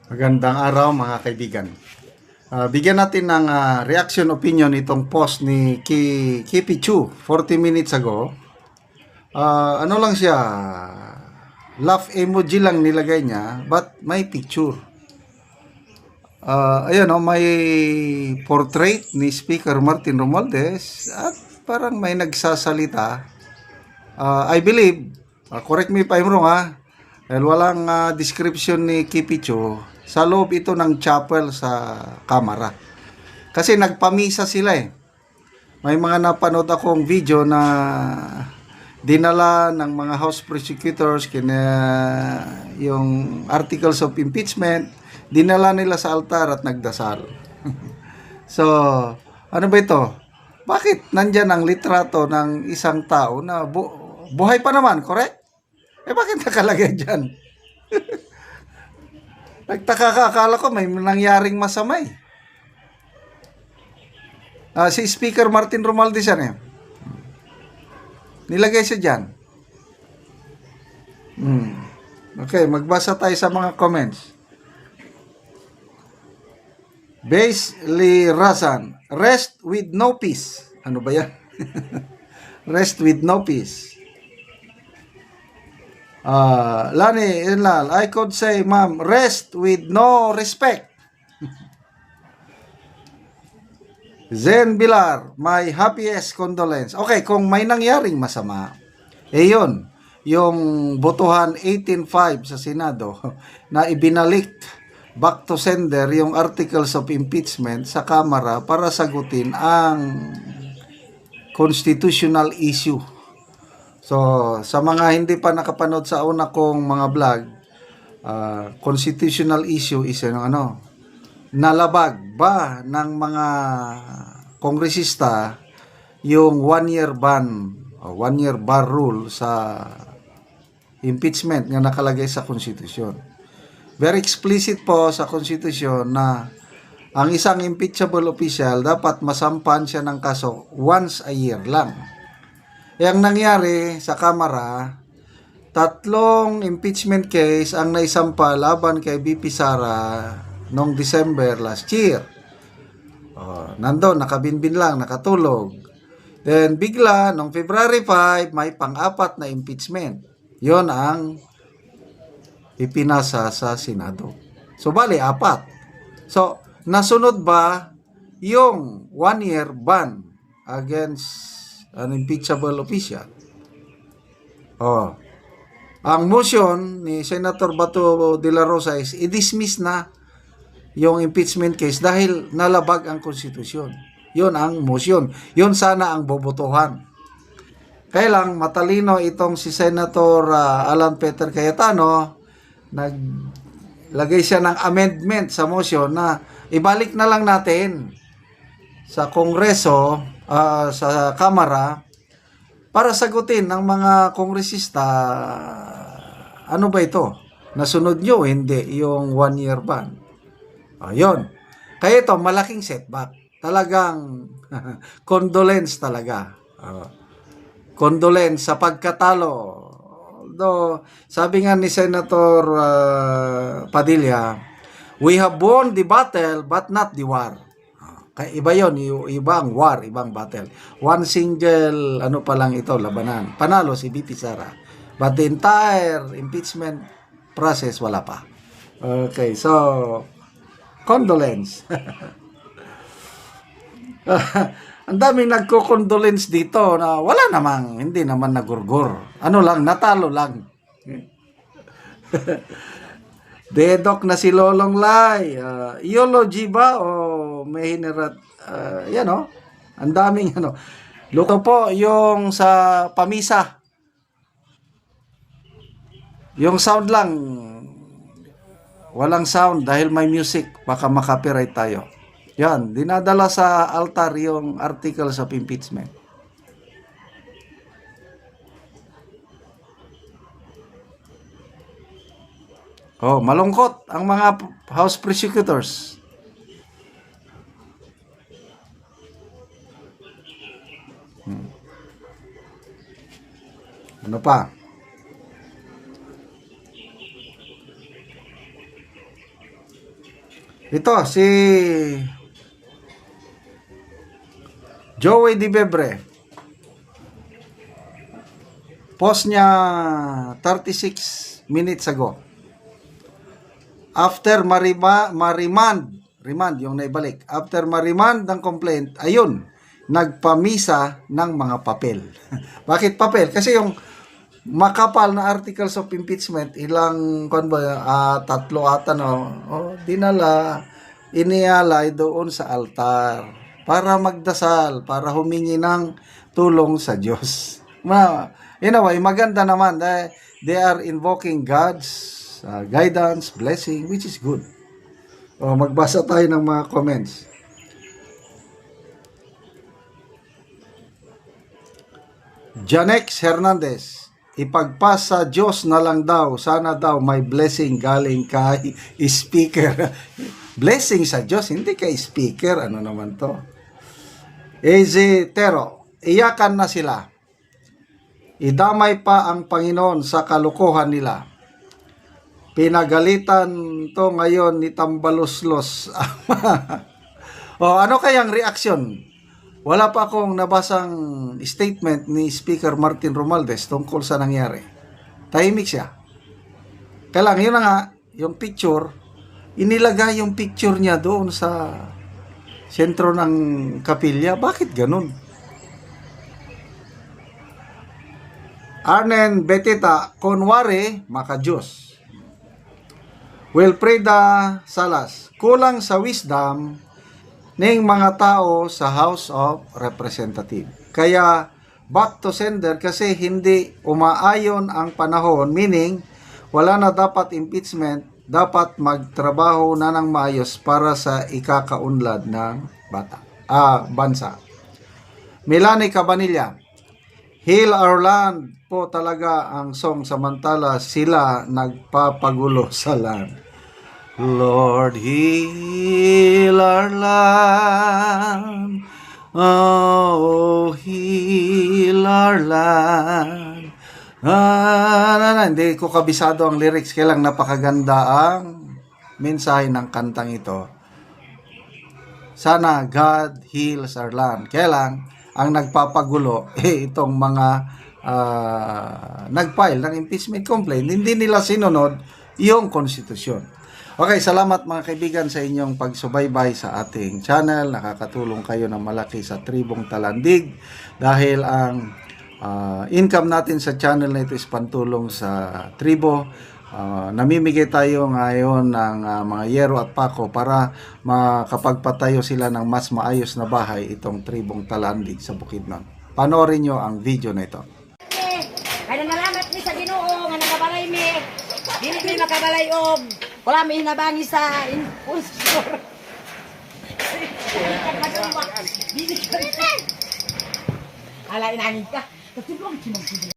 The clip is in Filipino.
Magandang araw mga kaibigan. Bigyan natin ng reaction opinion itong post ni Kipi Chu 40 minutes ago. Ano lang siya, laugh emoji lang nilagay niya but may picture. Ayun may portrait ni Speaker Martin Romualdez at parang may nagsasalita. I believe, correct me if I'm wrong dahil walang description ni Kipicho, sa loob ito ng chapel sa kamara. Kasi nagpamisa sila May mga napanood akong video na dinala ng mga House Prosecutors yung articles of impeachment, dinala nila sa altar at nagdasal. So, ano ba ito? Bakit nandyan ang litrato ng isang tao na buhay pa naman, correct? Bakit nakalagay dyan? Nagtaka ka, akala ko may nangyaring masama si Speaker Martin Romualdez yan Nilagay siya dyan. Okay, magbasa tayo sa mga comments. Basely Razan, rest with no peace. Ano ba yan? Rest with no peace. Lani Inlal, I could say, ma'am, rest with no respect. Zen Bilar, my happiest condolence. Okay, kung may nangyaring masama, yun, yung botohan 18-5 sa Senado na ibinalik back to sender yung articles of impeachment sa Kamara para sagutin ang constitutional issue. So, sa mga hindi pa nakapanood sa una kong mga vlog, constitutional issue is nalabag ba ng mga kongresista yung 1-year ban o 1-year bar rule sa impeachment nga nakalagay sa konstitusyon. Very explicit po sa konstitusyon na ang isang impeachable official dapat masampan siya ng kaso once a year lang. Yang nangyari sa Kamara, 3 impeachment case ang naisampa laban kay BP Sara noong December last year. Nandun, nakabinbin lang, nakatulog. Then bigla, noong February 5, may pang-4 na impeachment. Yon ang ipinasa sa Senado. So, bali, 4. So, nasunod ba yung 1-year ban against an impeachable official? Ang motion ni Senator Bato de la Rosa is i-dismiss na yung impeachment case dahil nalabag ang konstitusyon. Yun ang motion. Yun sana ang bobotohan. Kaya lang matalino itong si Senator Alan Peter Cayetano, naglagay siya ng amendment sa motion na ibalik na lang natin sa Kongreso, sa Kamara, para sagutin ng mga kongresista, ano ba ito? Nasunod nyo, hindi, yung 1-year ban. Yun. Kaya ito, malaking setback. Talagang condolence talaga. Condolence sa pagkatalo. Although, sabi nga ni Senator Padilla, we have won the battle but not the war. Kaya iba yun, ibang war, ibang battle. One single, pa lang ito, labanan. Panalo si BP Sara. But the entire impeachment process, wala pa. Okay, so, condolence. Ang daming nagko-condolence dito na wala namang, hindi naman nagurgur. Natalo lang. Dedok na si Lolong Lai. Eulogy ba o may hinirat? Ang daming Luto po yung sa pamisa. Yung sound lang. Walang sound dahil may music. Baka makapiright tayo. Yan. Dinadala sa altar yung articles of impeachment. Malungkot ang mga House Prosecutors. Ano pa? Ito, si Joey Di Bebre. Post niya 36 minutes ago. After remand yung naibalik. After ma-remand ng complaint, ayun, nagpamisa ng mga papel. Bakit papel? Kasi yung makapal na articles of impeachment, ilang, tatlo ata, no? Dinala, inialay doon sa altar para magdasal, para humingi ng tulong sa Diyos. In a way, maganda naman. They are invoking God's guidance, blessing, which is good. Magbasa tayo ng mga comments. Janex Hernandez, ipagpas sa Diyos na lang daw, sana daw may blessing galing kay speaker. Blessing sa Diyos, hindi kay speaker. Ano naman to? AZ Tero, iyakan na sila. Idamay pa ang Panginoon sa kalukuhan nila. Pinagalitan to ngayon ni Tambaluslos. Ano kayang reaksyon? Wala pa akong nabasang statement ni Speaker Martin Romualdez tungkol sa nangyari. Tahimik siya. Kaya lang, yun na nga, yung picture, inilagay yung picture niya doon sa sentro ng kapilya. Bakit ganun? Arnen Betita, kunwari, maka-Diyos. Wilfreda Salas, kulang sa wisdom ng mga tao sa House of Representatives. Kaya back to sender kasi hindi umaayon ang panahon, meaning wala na dapat impeachment, dapat magtrabaho na ng maayos para sa ikakaunlad ng bansa. Melanie Cabanilla, Heal Our Land po talaga ang song, samantala sila nagpapagulo sa land. Lord, heal our land. Oh, heal our land. Hindi ko kabisado ang lyrics, kaya lang napakaganda ang mensahe ng kantang ito. Sana God heals our land. Kaya lang, ang nagpapagulo, itong mga nag-file ng impeachment complaint, hindi nila sinunod yung konstitusyon. Okay, salamat mga kaibigan sa inyong pagsubaybay sa ating channel. Nakakatulong kayo ng malaki sa Tribong Talandig dahil ang income natin sa channel na ito is pantulong sa tribo. Namimigay tayo ngayon ng mga yero at pako para makapagpatayo sila ng mas maayos na bahay itong Tribong Talandig sa Bukidnon. Panoorin nyo ang video na ito. Kaya nalamat ni sa Ginoo nga nakabalay mi. Dili mi makabalay og wala mi hinabangi sa impulsor. Dili ka. Ala inangin ka. Tutulong